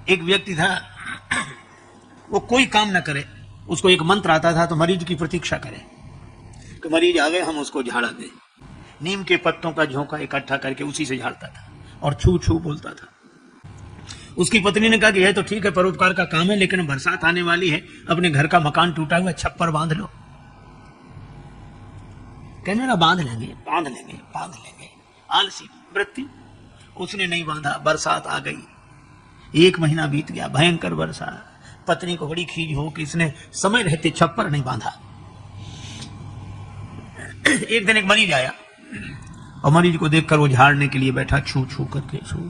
एक व्यक्ति था, वो कोई काम ना करे, उसको एक मंत्र आता था तो मरीज की प्रतीक्षा करे कि मरीज आवे हम उसको झाड़ा दें। नीम के पत्तों का झोंका इकट्ठा करके उसी से झाड़ता था और छू छू बोलता था। उसकी पत्नी ने कहा कि यह तो ठीक है, परोपकार का काम है, लेकिन बरसात आने वाली है, अपने घर का मकान टूटा हुआ, छप्पर बांध लो। कहने लगा बांध लेंगे बांध लेंगे बांध लेंगे, आलसी वृत्ति। उसने नहीं बांधा, बरसात आ गई, 1 महीना बीत गया, भयंकर बरसात। पत्नी को बड़ी खीज हो कि इसने समय रहते छप्पर नहीं बांधा। एक दिन एक मरीज आया और मरीज को देखकर वो झाड़ने के लिए बैठा, छू छू करके छू।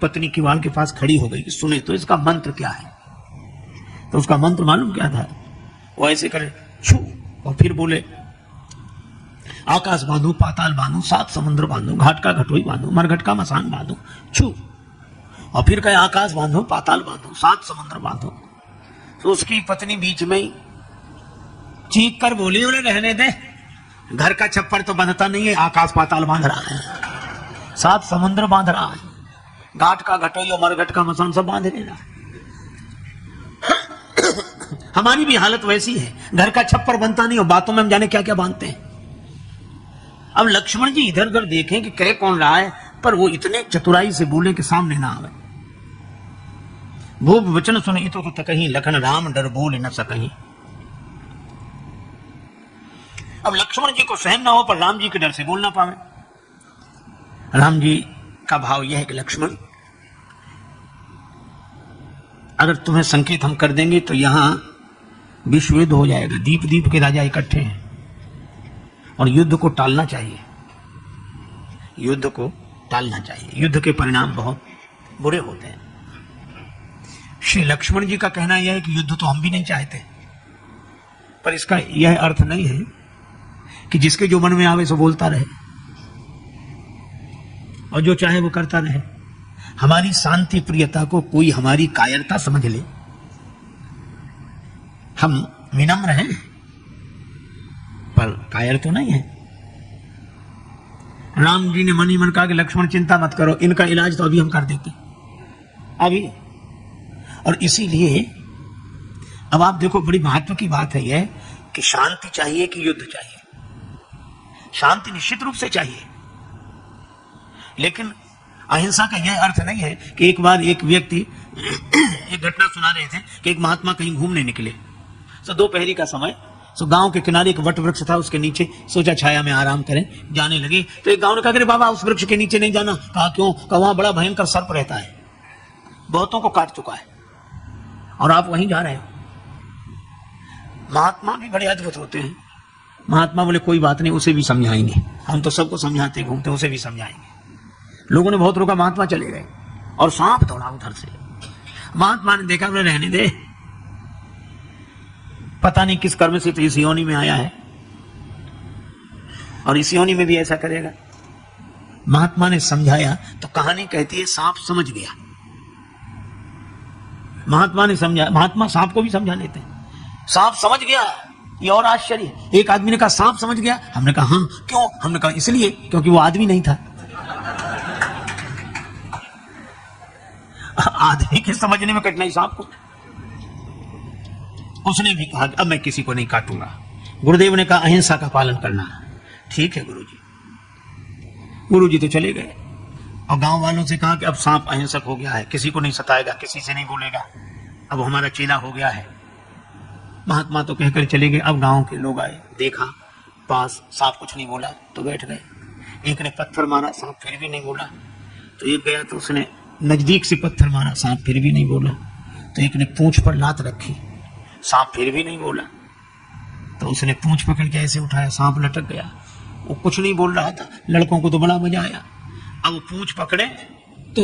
पत्नी किवाड़ के पास खड़ी हो गई कि सुने तो इसका मंत्र क्या है। तो उसका मंत्र मालूम क्या था? वो ऐसे करे छू और फिर बोले आकाश बांधो, पाताल बांधो, 7 समुद्र बांधो, घाट का घटोई बांधो, मरघट का मसान बांधो, छू। और फिर कहे आकाश बांधो, पाताल बांधो, 7 समुद्र बांधो। तो उसकी पत्नी बीच में ही चीख कर बोली, बोले रहने दे, घर का छप्पर तो बंधता नहीं है, आकाश पाताल बांध रहा है, 7 समुद्र बांध रहा है, घाट का घटोई और मरघट का मसान सब बांध लेना। हमारी भी हालत वैसी है, घर का छप्पर बनता नहीं और बातों में हम जाने क्या क्या बांधते हैं। अब लक्ष्मण जी इधर उधर देखें कि कह कौन रहा है, पर वो इतने चतुराई से बोले कि सामने ना आवे। भूप वचन सुने तो कहीं लखन राम डर बोल न सकहीं। अब लक्ष्मण जी को सहन ना हो, पर राम जी के डर से बोल ना पावे। राम जी का भाव यह है कि लक्ष्मण, अगर तुम्हें संकेत हम कर देंगे तो यहां विश्व युद्ध हो जाएगा, दीप दीप के राजा इकट्ठे हैं और युद्ध को टालना चाहिए, युद्ध को टालना चाहिए, युद्ध के परिणाम बहुत बुरे होते हैं। श्री लक्ष्मण जी का कहना यह है कि युद्ध तो हम भी नहीं चाहते, पर इसका यह अर्थ नहीं है कि जिसके जो मन में आवे सो बोलता रहे और जो चाहे वो करता रहे। हमारी शांति प्रियता को कोई हमारी कायरता समझ ले, हम विनम्र हैं पर कायर तो नहीं है। राम जी ने मन ही मन कहा कि लक्ष्मण चिंता मत करो, इनका इलाज तो अभी हम कर देते अभी। और इसीलिए अब आप देखो, बड़ी महत्व की बात है यह कि शांति चाहिए कि युद्ध चाहिए। शांति निश्चित रूप से चाहिए, लेकिन अहिंसा का यह अर्थ नहीं है कि एक बार एक व्यक्ति एक घटना सुना रहे थे कि एक महात्मा कहीं घूमने निकले, तो दोपहरी का समय, तो गांव के किनारे एक वट वृक्ष था, उसके नीचे सोचा छाया में आराम करें। जाने लगे तो एक गांव ने कहा कि बाबा उस वृक्ष के नीचे नहीं जाना। कहा क्यों? कहा वहां बड़ा भयंकर सर्प रहता है, बहुतों को काट चुका है और आप वहीं जा रहे हो। महात्मा भी बड़े अद्भुत होते हैं। महात्मा बोले कोई बात नहीं, उसे भी समझाएंगे, हम तो सबको समझाते घूमते, उसे भी समझाएंगे। लोगों ने बहुत रोका, महात्मा चले गए और सांप दौड़ा उधर से। महात्मा ने देखा, बोले रहने दे, पता नहीं किस कर्म से तो इस योनि में आया है और इस योनि में भी ऐसा करेगा। महात्मा ने समझाया तो कहानी कहती है सांप समझ गया। महात्मा ने समझा, महात्मा सांप को भी समझा लेते हैं। सांप समझ गया, ये और आश्चर्य। एक आदमी ने कहा सांप समझ गया। हमने कहा हाँ, क्यों? हमने कहा इसलिए क्योंकि वो आदमी नहीं था। आदमी के समझने में कठिनाई सांप को। उसने भी कहा अब मैं किसी को नहीं काटूंगा। गुरुदेव ने कहा अहिंसा का पालन करना। ठीक है गुरुजी। गुरुजी तो चले गए और गांव वालों से कहा कि अब सांप अहिंसक हो गया है, किसी को नहीं सताएगा, किसी से नहीं बोलेगा, अब हमारा चेला हो गया है। महात्मा तो कहकर चले गए। अब गांव के लोग आए, देखा पास, सांप कुछ नहीं बोला तो बैठ गए। एक ने पत्थर मारा, सांप फिर भी नहीं बोला। तो एक गया तो उसने नजदीक से पत्थर मारा, सांप फिर भी नहीं बोला। तो एक ने पूंछ पर लात रखी, सांप फिर भी नहीं बोला। तो उसने पूंछ पकड़ के ऐसे उठाया, सांप लटक गया। वो कुछ नहीं बोल रहा था। लड़कों को तो बड़ा मजा आया। अब वो पूंछ पकड़े तो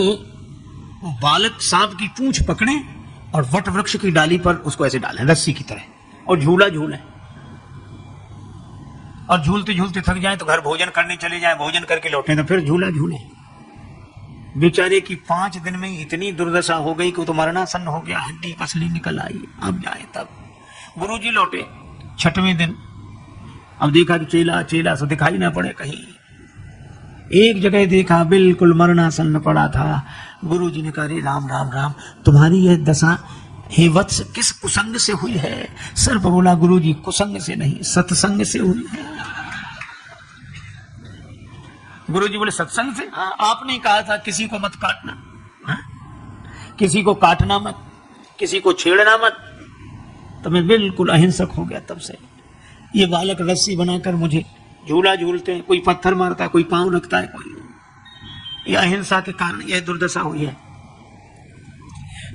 वो बालक सांप की पूंछ पकड़े और वट वृक्ष की डाली पर उसको ऐसे डालें रस्सी की तरह और झूला झूले। और झूलते झूलते थक जाए तो घर भोजन करने चले जाए, भोजन करके लौटे तो फिर झूला झूले। बेचारे की 5 दिन में इतनी दुर्दशा हो गई कि वो तो मरणासन्न हो गया, हड्डी पसली निकल आई। अब जाए तब गुरुजी लौटे 6वें दिन। अब देखा कि चेला चेला सो दिखाई ना पड़े कहीं। एक जगह देखा बिल्कुल मरणासन्न पड़ा था। गुरुजी ने कहा, अरे राम राम राम, तुम्हारी यह दशा हे वत्स किस कुसंग से हुई है? सर्प बोला, गुरुजी कुसंग से नहीं, सत्संग से हुई है। गुरुजी बोले, सत्संग से? हाँ, आपने कहा था किसी को मत काटना। हाँ? किसी को काटना मत, किसी को छेड़ना मत। तो मैं बिल्कुल अहिंसक हो गया। तब से ये बालक रस्सी बनाकर मुझे झूला झूलते हैं, कोई पत्थर मारता है, कोई पांव रखता है, कोई। ये अहिंसा के कारण यह दुर्दशा हुई है।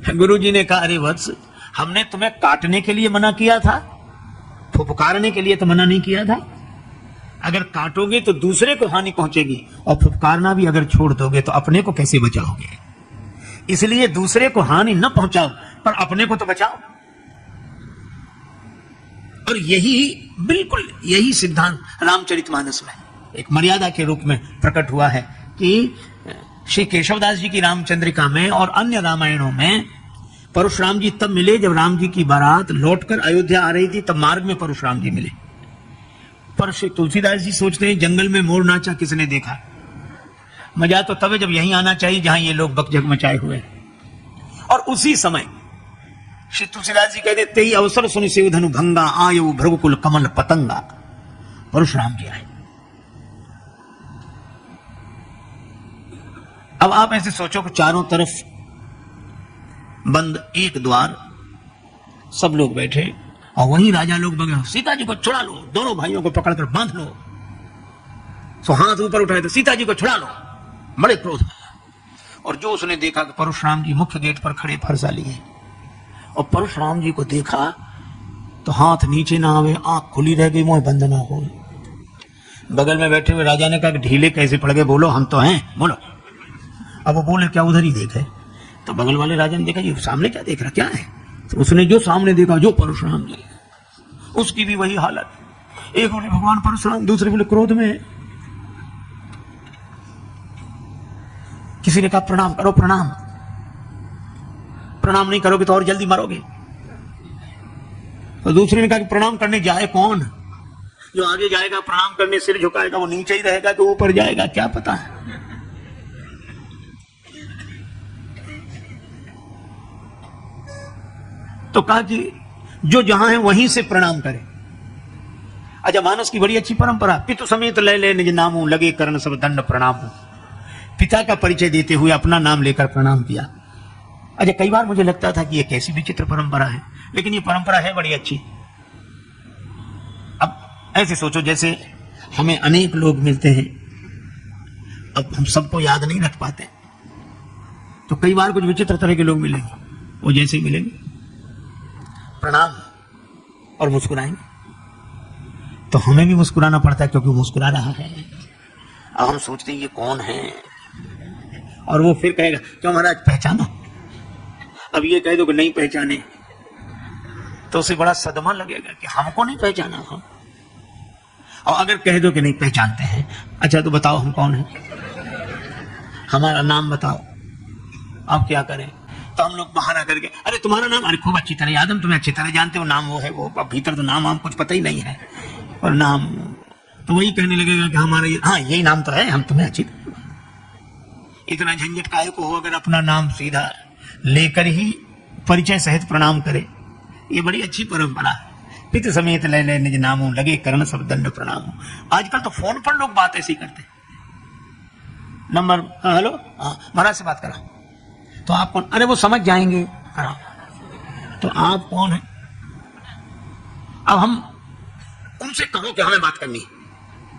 गुरुजी ने कहा, अरे वत्स, हमने तुम्हें काटने के लिए मना किया था, फुफकारने के लिए तो मना नहीं किया था। अगर काटोगे तो दूसरे को हानि पहुंचेगी, और फुफकारना भी अगर छोड़ दोगे तो अपने को कैसे बचाओगे? इसलिए दूसरे को हानि न पहुंचाओ, पर अपने को तो बचाओ। और यही बिल्कुल यही सिद्धांत रामचरितमानस में एक मर्यादा के रूप में प्रकट हुआ है कि श्री केशवदास जी की रामचंद्रिका में और अन्य रामायणों में परशुराम जी तब मिले जब राम जी की बारात लौटकर अयोध्या आ रही थी, तब मार्ग में परशुराम जी मिले। पर श्री तुलसीदास जी सोचते हैं, जंगल में मोर नाचा किसने देखा? मजा तो तब है जब यहीं आना चाहिए जहां ये लोग बकझक मचाए हुए हैं। और उसी समय श्री तुलसीदास जी कहते, तेई अवसर सुनि सेव धनु भंगा, आयु भृगुकुल कमल पतंगा। परशुराम जी आए। अब आप ऐसे सोचो कि चारों तरफ बंद एक द्वार, सब लोग बैठे, और वहीं राजा लोग बगे, सीता जी को छुड़ा लो, दोनों भाइयों को पकड़कर बांध लो। सो हाथ ऊपर उठाए तो सीता जी को छुड़ा लो। बड़े क्रोध में, और जो उसने देखा कि परशुराम जी मुख्य गेट पर खड़े फरसा लिए, और परशुराम जी को देखा तो हाथ नीचे ना आवे, आंख खुली रह गई, मुंह बंद ना हो। बगल में बैठे हुए राजा ने कहा कि ढीले कैसे पड़ गए, बोलो हम तो हैं, बोलो। अब वो बोले, क्या उधर ही देखे? तो बगल वाले राजा ने देखा, ये सामने क्या देख रहा, क्या है? तो उसने जो सामने देखा, जो परशुराम जी, उसकी भी वही हालत। एक बोले भगवान परशुराम, दूसरे बोले क्रोध में। किसी ने कहा प्रणाम करो, प्रणाम। प्रणाम नहीं करोगे तो और जल्दी मरोगे। तो दूसरे ने कहा कि प्रणाम करने जाए कौन? जो आगे जाएगा प्रणाम करने, सिर झुकाएगा, वो नीचे ही रहेगा तो ऊपर जाएगा, क्या पता है। तो कहा कि जो जहां है वहीं से प्रणाम करे। अच्छा, मानस की बड़ी अच्छी परंपरा, पितु समेत ले ले निज नामू, लगे करण सब दंड प्रणाम। पिता का परिचय देते हुए अपना नाम लेकर प्रणाम किया। अच्छा, कई बार मुझे लगता था कि ये कैसी विचित्र परंपरा है, लेकिन ये परंपरा है बड़ी अच्छी। अब ऐसे सोचो, जैसे हमें अनेक लोग मिलते हैं, अब हम सबको याद नहीं रख पाते, तो कई बार कुछ विचित्र तरह के लोग मिलेंगे, वो जैसे ही मिलेंगे प्रणाम और मुस्कुराएंगे, तो हमें भी मुस्कुराना पड़ता है क्योंकि वो मुस्कुरा रहा है। अब हम सोचते हैं ये कौन है, और वो फिर कहेगा क्यों महाराज पहचानो। अब ये कह दो कि नहीं पहचाने तो उसे बड़ा सदमा लगेगा कि हमको नहीं पहचाना हम। और अगर कह दो कि नहीं पहचानते हैं, अच्छा तो बताओ हम कौन हैं, हमारा नाम बताओ। अब क्या करें? तो हम लोग बाहर आकर के, अरे तुम्हारा नाम, अरे खूब अच्छी तरह याद, हम तुम्हें अच्छी तरह जानते हो, नाम वो है वो। अब भीतर तो नाम हम कुछ पता ही नहीं है, और नाम तो वही कहने लगेगा कि हमारा ये, हाँ यही नाम तो है, हम तुम्हें अच्छी तरह। इतना झंझट काहे को हो, अगर अपना नाम सीधा लेकर ही परिचय सहित प्रणाम करे। ये बड़ी अच्छी परंपरा है। पित समेत ले ले निज नामो, लगे करण सब दंड प्रणाम। आजकल तो फोन पर लोग बात ऐसी करते, नंबर हेलो, हाँ महाराज से बात करा, तो आप कौन? अरे वो समझ जाएंगे। तो आप कौन है? अब हम उनसे कहो कि हमें बात करनी है,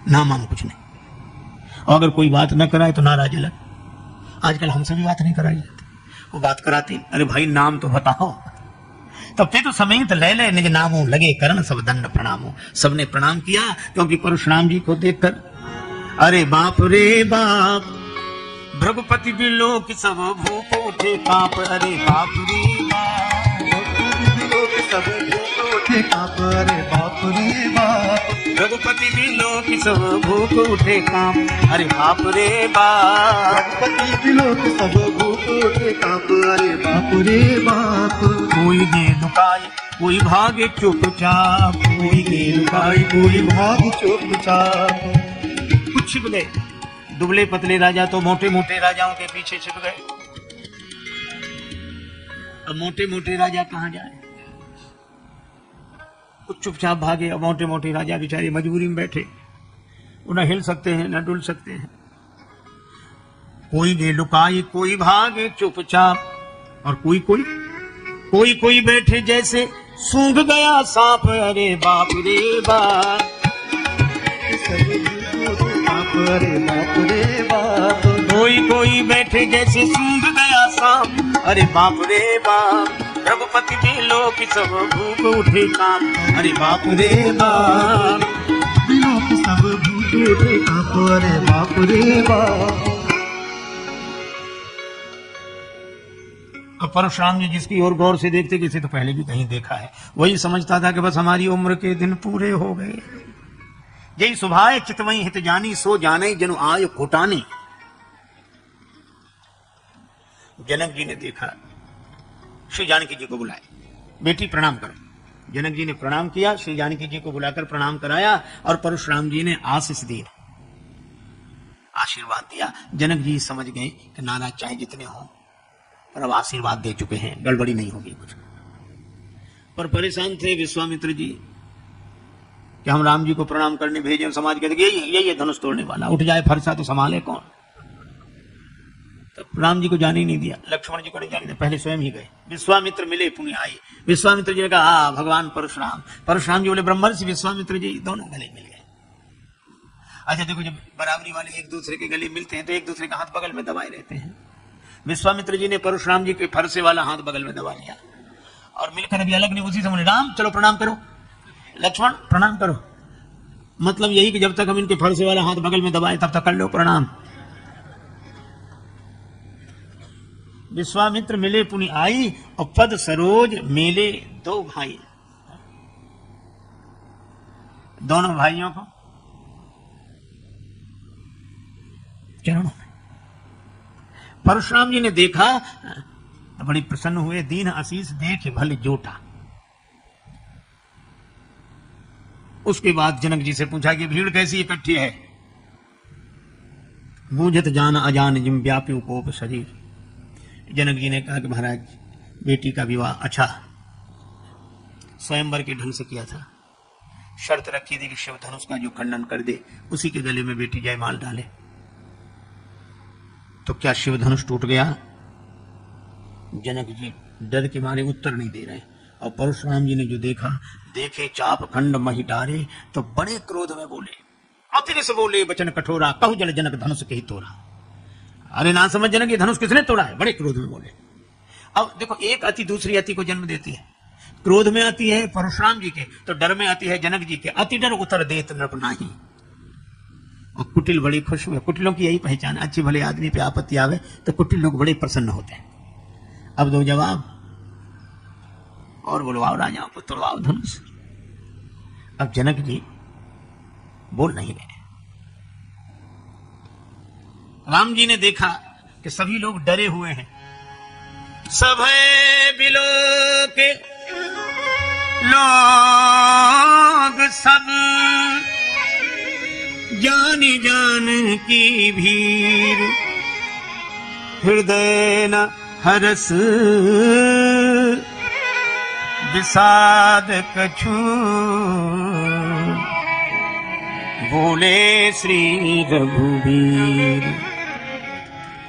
नाम हम कुछ नहीं। और अगर कोई बात न कराए तो नाराज अलग। आजकल हमसे भी बात नहीं कराई जाती, वो बात कराती, अरे भाई नाम तो बताओ। तब तो समेत ले ले निज नामो, लगे करण सब दंड प्रणामो। सबने प्रणाम किया क्योंकि परशुराम जी को देखकर, अरे बाप रे बाप, भृगुपति बिलोक सब भूख उठे कांप। अरे बाप रे बाप, सब भूख उठे कांप। अरे बाप रे बाप, भृगुपति बिलोक सब भूख उठे कांप। अरे बाप रे बाप, भृगुपति बिलोक सब भूख उठे कांप। अरे बाप रे बाप, कोई दे दुकाई कोई भागे चुपचाप। कोई दे दुकाई कोई भागे चुपचाप। कुछ बोले दुबले पतले राजा तो मोटे मोटे राजाओं के पीछे छिप गए। अब मोटे मोटे राजा कहां जाए, कुछ चुपचाप भागे। अब मोटे मोटे राजा बेचारे मजबूरी में बैठे, वो न हिल सकते हैं न डुल सकते हैं। कोई गे लुकाए कोई भागे चुपचाप, और कोई बैठे जैसे सूंघ गया सांप। अरे बाप रे बाप, अरे बाप रे बाप। कोई बैठे जैसे सूंघ गया सांप। अरे बाप रे बाप, रघुपति के लोग सब भूख उठे काम। अरे बाप रे बाप, लोग सब भूख उठे काम। अरे बाप रे बाप। अब परशुराम जी जिसकी ओर गौर से देखते, किसी तो पहले भी कहीं देखा है, वही समझता था कि बस हमारी उम्र के दिन पूरे हो गए। यही सुभाए चितवई हित जानी, सो जाने जनु आय घुटानी। जनक जी ने देखा, श्री जानकी जी को बुलाए, बेटी प्रणाम करो। जनक जी ने प्रणाम किया, श्री जानकी जी को बुलाकर प्रणाम कराया और परशुराम जी ने आशीष दी, आशीर्वाद दिया। जनक जी समझ गए कि नाराज चाहे जितने हों, पर अब आशीर्वाद दे चुके हैं, गड़बड़ी नहीं होगी कुछ। पर परेशान थे विश्वामित्र जी कि हम राम जी को प्रणाम करने भेजे, समाज कहते यही धनुष तोड़ने वाला, उठ जाए फरसा तो संभाले कौन। तब राम जी को जाने ही नहीं दिया, लक्ष्मण जी को नहीं जाने दिया, पहले स्वयं ही गए। विश्वामित्र मिले पुण्य आए। विश्वामित्र जी ने कहा हाँ भगवान परशुराम। परशुराम जी बोले ब्रह्मर्षि विश्वामित्र जी, दोनों गले मिल गए। अच्छा देखो, जब बराबरी वाले एक दूसरे के गले मिलते हैं तो एक दूसरे का हाथ बगल में दबाए रहते हैं। विश्वामित्र जी ने परशुराम जी के फरसे वाला हाथ बगल में दबा लिया और मिलकर अभी अलग नहीं, उसी समय राम चलो प्रणाम करो, लक्ष्मण प्रणाम करो। मतलब यही कि जब तक हम इनके फरसे वाला हाथ बगल में दबाए तब तक कर लो प्रणाम। विश्वामित्र मिले पुनि आई और पद सरोज मेले दो भाई। दोनों भाइयों को चरणों में परशुराम जी ने देखा तो बड़ी प्रसन्न हुए। दीन आशीष देख भले जोटा। उसके बाद जनक जी से पूछा कि भीड़ कैसी इकट्ठी है। बूझत जान अजान जिम व्यापी कोप शरीर। जनक जी ने कहा कि महाराज बेटी का विवाह अच्छा स्वयंवर के ढंग से किया था। शर्त रखी थी कि शिव धनुष का जो खंडन कर दे उसी के गले में बेटी जयमाल डाले। तो क्या शिव धनुष टूट गया? जनक जी डर के मारे उत्तर नहीं दे रहे। और परशुराम जी ने जो देखा, देखे चाप खंड मही डारे, तो बड़े क्रोध में बोले, अतिरि से बोले वचन कठोरा, कहु जल जनक धनुष के ही तोड़ा। अरे ना समझ जनक, ये धनुष किसने तोड़ा है? बड़े क्रोध में बोले। अब देखो, एक अति दूसरी अति को जन्म देती है। क्रोध में आती है परशुराम जी के, तो डर में आती है जनक जी के। अति डर उतर देत नृप नाही। और कुटिल बड़ी खुश हुए। कुटिलों की यही पहचान, अच्छे भले आदमी पे आपत्ति आवे तो कुटिल लोग बड़े प्रसन्न होते हैं। अब दो जवाब और बुलवाओ राजाओं को, तोड़वाओ धनुष। अब जनक जी बोल नहीं रहे। राम जी ने देखा कि सभी लोग डरे हुए हैं। सभय बिलो के लोग सब जानी जान की भीड़, हृदय न हरस विषाद कछु, बोले श्री रघुवीर।